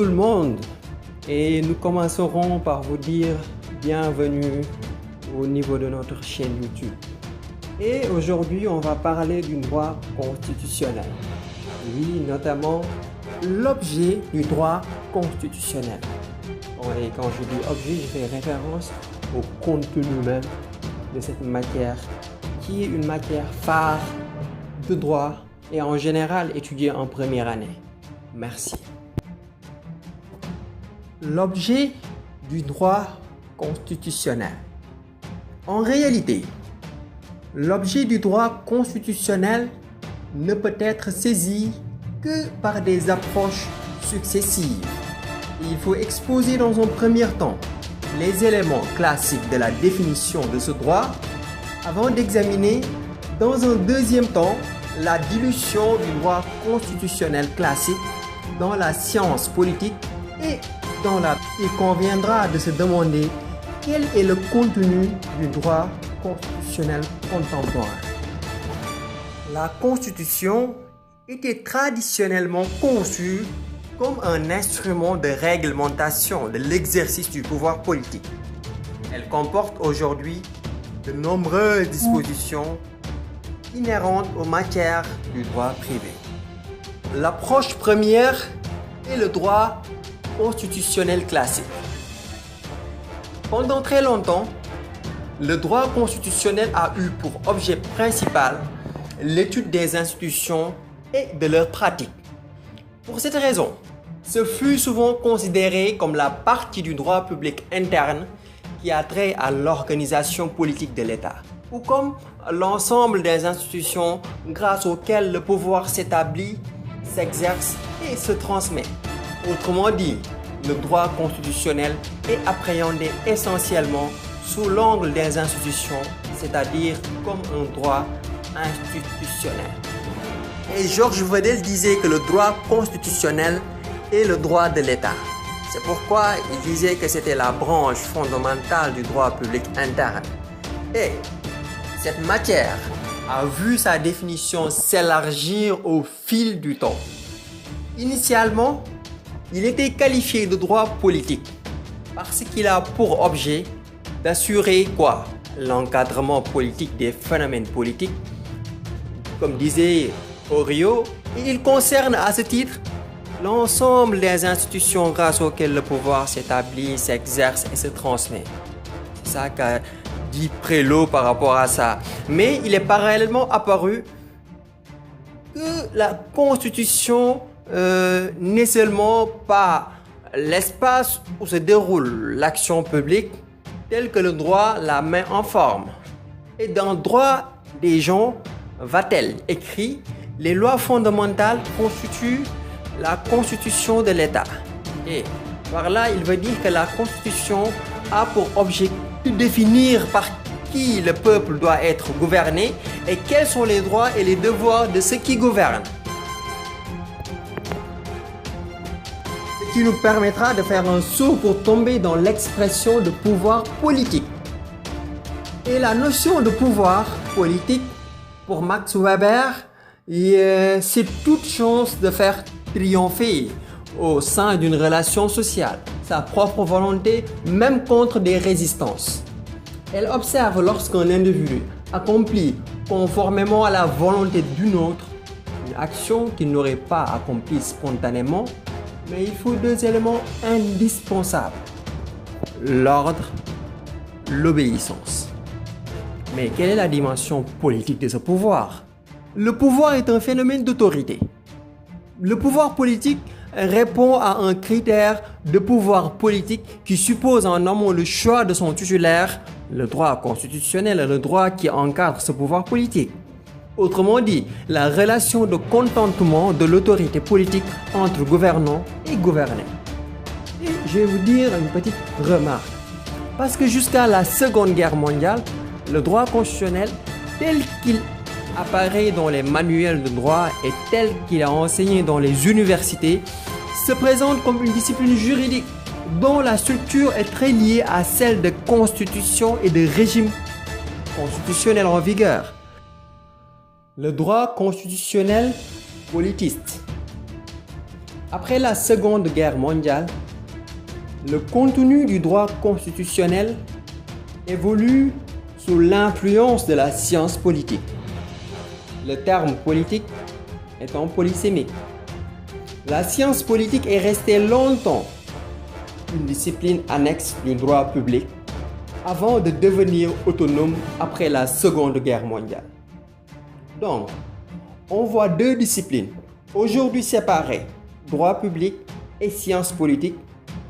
Tout le monde, et nous commencerons par vous dire bienvenue au niveau de notre chaîne YouTube. Et aujourd'hui, on va parler du droit constitutionnel. Oui, notamment l'objet du droit constitutionnel. Et quand je dis objet, je fais référence au contenu même de cette matière, qui est une matière phare de droit et en général étudiée en première année. Merci. L'objet du droit constitutionnel. En réalité, l'objet du droit constitutionnel ne peut être saisi que par des approches successives. Il faut exposer dans un premier temps les éléments classiques de la définition de ce droit avant d'examiner dans un deuxième temps la dilution du droit constitutionnel classique dans la science politique et il conviendra de se demander quel est le contenu du droit constitutionnel contemporain. La Constitution était traditionnellement conçue comme un instrument de réglementation de l'exercice du pouvoir politique. Elle comporte aujourd'hui de nombreuses dispositions inhérentes aux matières du droit privé. L'approche première est le droit constitutionnel classique. Pendant très longtemps, le droit constitutionnel a eu pour objet principal l'étude des institutions et de leurs pratiques. Pour cette raison, ce fut souvent considéré comme la partie du droit public interne qui a trait à l'organisation politique de l'État, ou comme l'ensemble des institutions grâce auxquelles le pouvoir s'établit, s'exerce et se transmet. Autrement dit, le droit constitutionnel est appréhendé essentiellement sous l'angle des institutions, c'est-à-dire comme un droit institutionnel. Et Georges Vedel disait que le droit constitutionnel est le droit de l'État. C'est pourquoi il disait que c'était la branche fondamentale du droit public interne. Et cette matière a vu sa définition s'élargir au fil du temps. Initialement, il était qualifié de droit politique parce qu'il a pour objet d'assurer l'encadrement politique des phénomènes politiques, comme disait Oriot, et il concerne à ce titre l'ensemble des institutions grâce auxquelles le pouvoir s'établit, s'exerce et se transmet. C'est ça qu'a dit Prélot par rapport à ça. Mais il est parallèlement apparu que la Constitution n'est seulement pas l'espace où se déroule l'action publique tel que le droit la met en forme. Et dans le droit des gens, Vatel écrit « Les lois fondamentales constituent la constitution de l'État ». Et par là, il veut dire que la Constitution a pour objectif de définir par qui le peuple doit être gouverné et quels sont les droits et les devoirs de ceux qui gouvernent. Ce qui nous permettra de faire un saut pour tomber dans l'expression de pouvoir politique. Et la notion de pouvoir politique, pour Max Weber, c'est toute chance de faire triompher au sein d'une relation sociale sa propre volonté, même contre des résistances. Elle observe lorsqu'un individu accomplit conformément à la volonté d'une autre une action qu'il n'aurait pas accomplie spontanément, mais il faut deux éléments indispensables: l'ordre, l'obéissance. Mais quelle est la dimension politique de ce pouvoir? Le pouvoir est un phénomène d'autorité. Le pouvoir politique répond à un critère de pouvoir politique qui suppose en amont le choix de son titulaire, le droit constitutionnel est le droit qui encadre ce pouvoir politique. Autrement dit, la relation de contentement de l'autorité politique entre gouvernants et gouvernés. Et je vais vous dire une petite remarque. Parce que jusqu'à la Seconde Guerre mondiale, le droit constitutionnel tel qu'il apparaît dans les manuels de droit et tel qu'il est enseigné dans les universités se présente comme une discipline juridique dont la structure est très liée à celle de constitution et de régime constitutionnel en vigueur. Le droit constitutionnel politiste. Après la Seconde Guerre mondiale, le contenu du droit constitutionnel évolue sous l'influence de la science politique. Le terme politique étant polysémique. La science politique est restée longtemps une discipline annexe du droit public avant de devenir autonome après la Seconde Guerre mondiale. Donc, on voit deux disciplines, aujourd'hui séparées, droit public et science politique,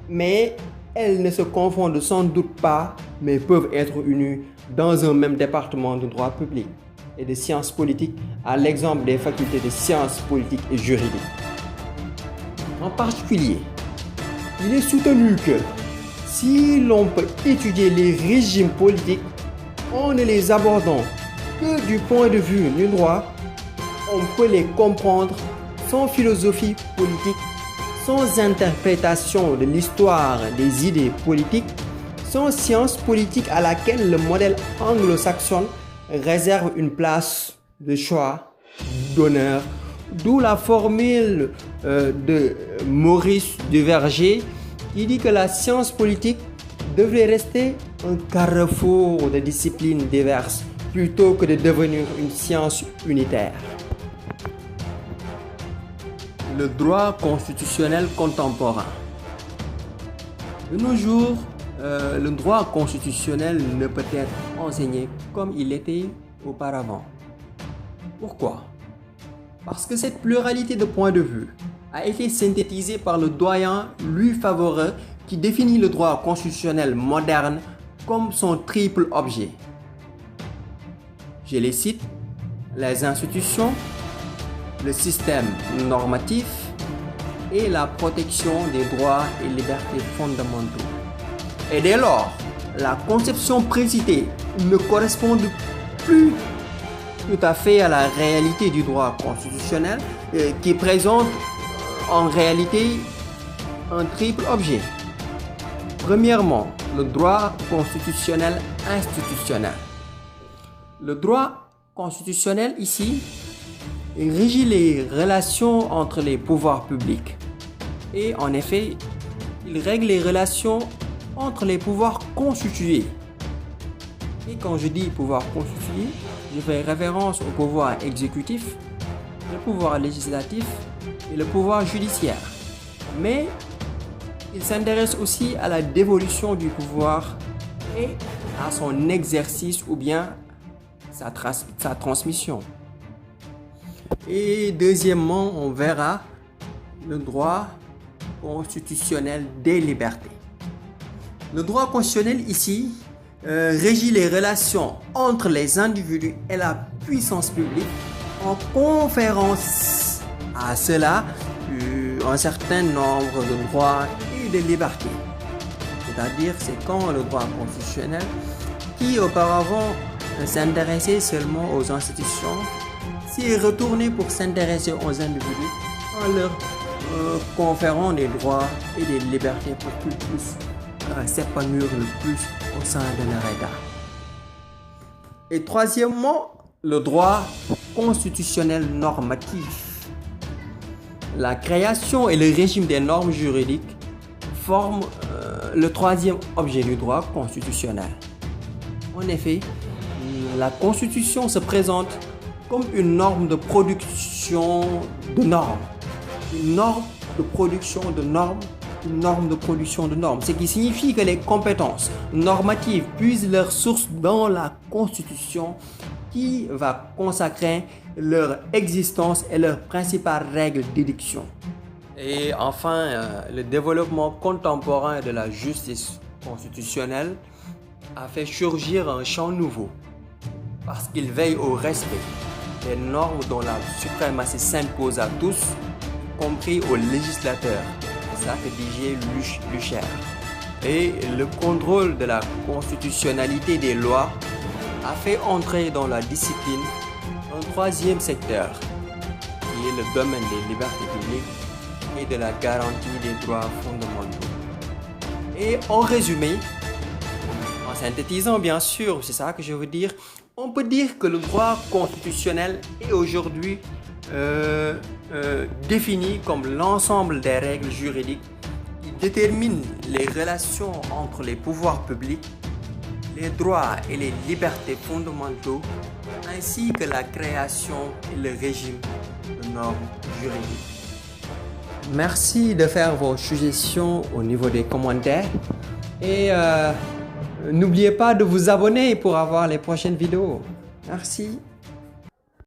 mais elles ne se confondent sans doute pas, mais peuvent être unies dans un même département de droit public et de sciences politiques, à l'exemple des facultés de sciences politiques et juridiques. En particulier, il est soutenu que si l'on peut étudier les régimes politiques en ne les abordant que du point de vue du droit, on peut les comprendre sans philosophie politique, sans interprétation de l'histoire des idées politiques, sans science politique à laquelle le modèle anglo-saxon réserve une place de choix, d'honneur, d'où la formule de Maurice Duverger qui dit que la science politique devrait rester un carrefour de disciplines diverses plutôt que de devenir une science unitaire. Le droit constitutionnel contemporain. De nos jours, le droit constitutionnel ne peut être enseigné comme il était auparavant. Pourquoi? Parce que cette pluralité de points de vue a été synthétisée par le doyen Louis Favoreux qui définit le droit constitutionnel moderne comme son triple objet. Je les cite: les institutions, le système normatif et la protection des droits et libertés fondamentaux. Et dès lors, la conception précitée ne correspond plus tout à fait à la réalité du droit constitutionnel qui présente en réalité un triple objet. Premièrement, le droit constitutionnel institutionnel. Le droit constitutionnel ici régit les relations entre les pouvoirs publics. Et en effet, il règle les relations entre les pouvoirs constitués. Et quand je dis pouvoir constitué, je fais référence au pouvoir exécutif, le pouvoir législatif et le pouvoir judiciaire. Mais il s'intéresse aussi à la dévolution du pouvoir et à son exercice ou bien sa transmission. Et deuxièmement, on verra le droit constitutionnel des libertés. Le droit constitutionnel ici régit les relations entre les individus et la puissance publique en conférant à cela un certain nombre de droits et de libertés. C'est-à-dire, c'est quand le droit constitutionnel, qui auparavant s'intéressait seulement aux institutions, s'est retourné pour s'intéresser aux individus en leur conférant des droits et des libertés pour qu'ils puissent s'épanouir le plus au sein de leur État. Et troisièmement, le droit constitutionnel normatif. La création et le régime des normes juridiques forment le troisième objet du droit constitutionnel. En effet, la Constitution se présente comme une norme de production de normes. Une norme de production de normes. Une norme de production de normes. Ce qui signifie que les compétences normatives puisent leur source dans la Constitution qui va consacrer leur existence et leurs principales règles d'édiction. Et enfin, le développement contemporain de la justice constitutionnelle a fait surgir un champ nouveau parce qu'il veille au respect des normes dont la suprématie s'impose à tous, y compris aux législateurs. C'est ça que disait Luchaire. Et le contrôle de la constitutionnalité des lois a fait entrer dans la discipline un troisième secteur, qui est le domaine des libertés publiques et de la garantie des droits fondamentaux. Et en résumé, en synthétisant bien sûr, c'est ça que je veux dire, on peut dire que le droit constitutionnel est aujourd'hui définit comme l'ensemble des règles juridiques qui déterminent les relations entre les pouvoirs publics, les droits et les libertés fondamentaux, ainsi que la création et le régime de normes juridiques. Merci de faire vos suggestions au niveau des commentaires et n'oubliez pas de vous abonner pour avoir les prochaines vidéos. Merci.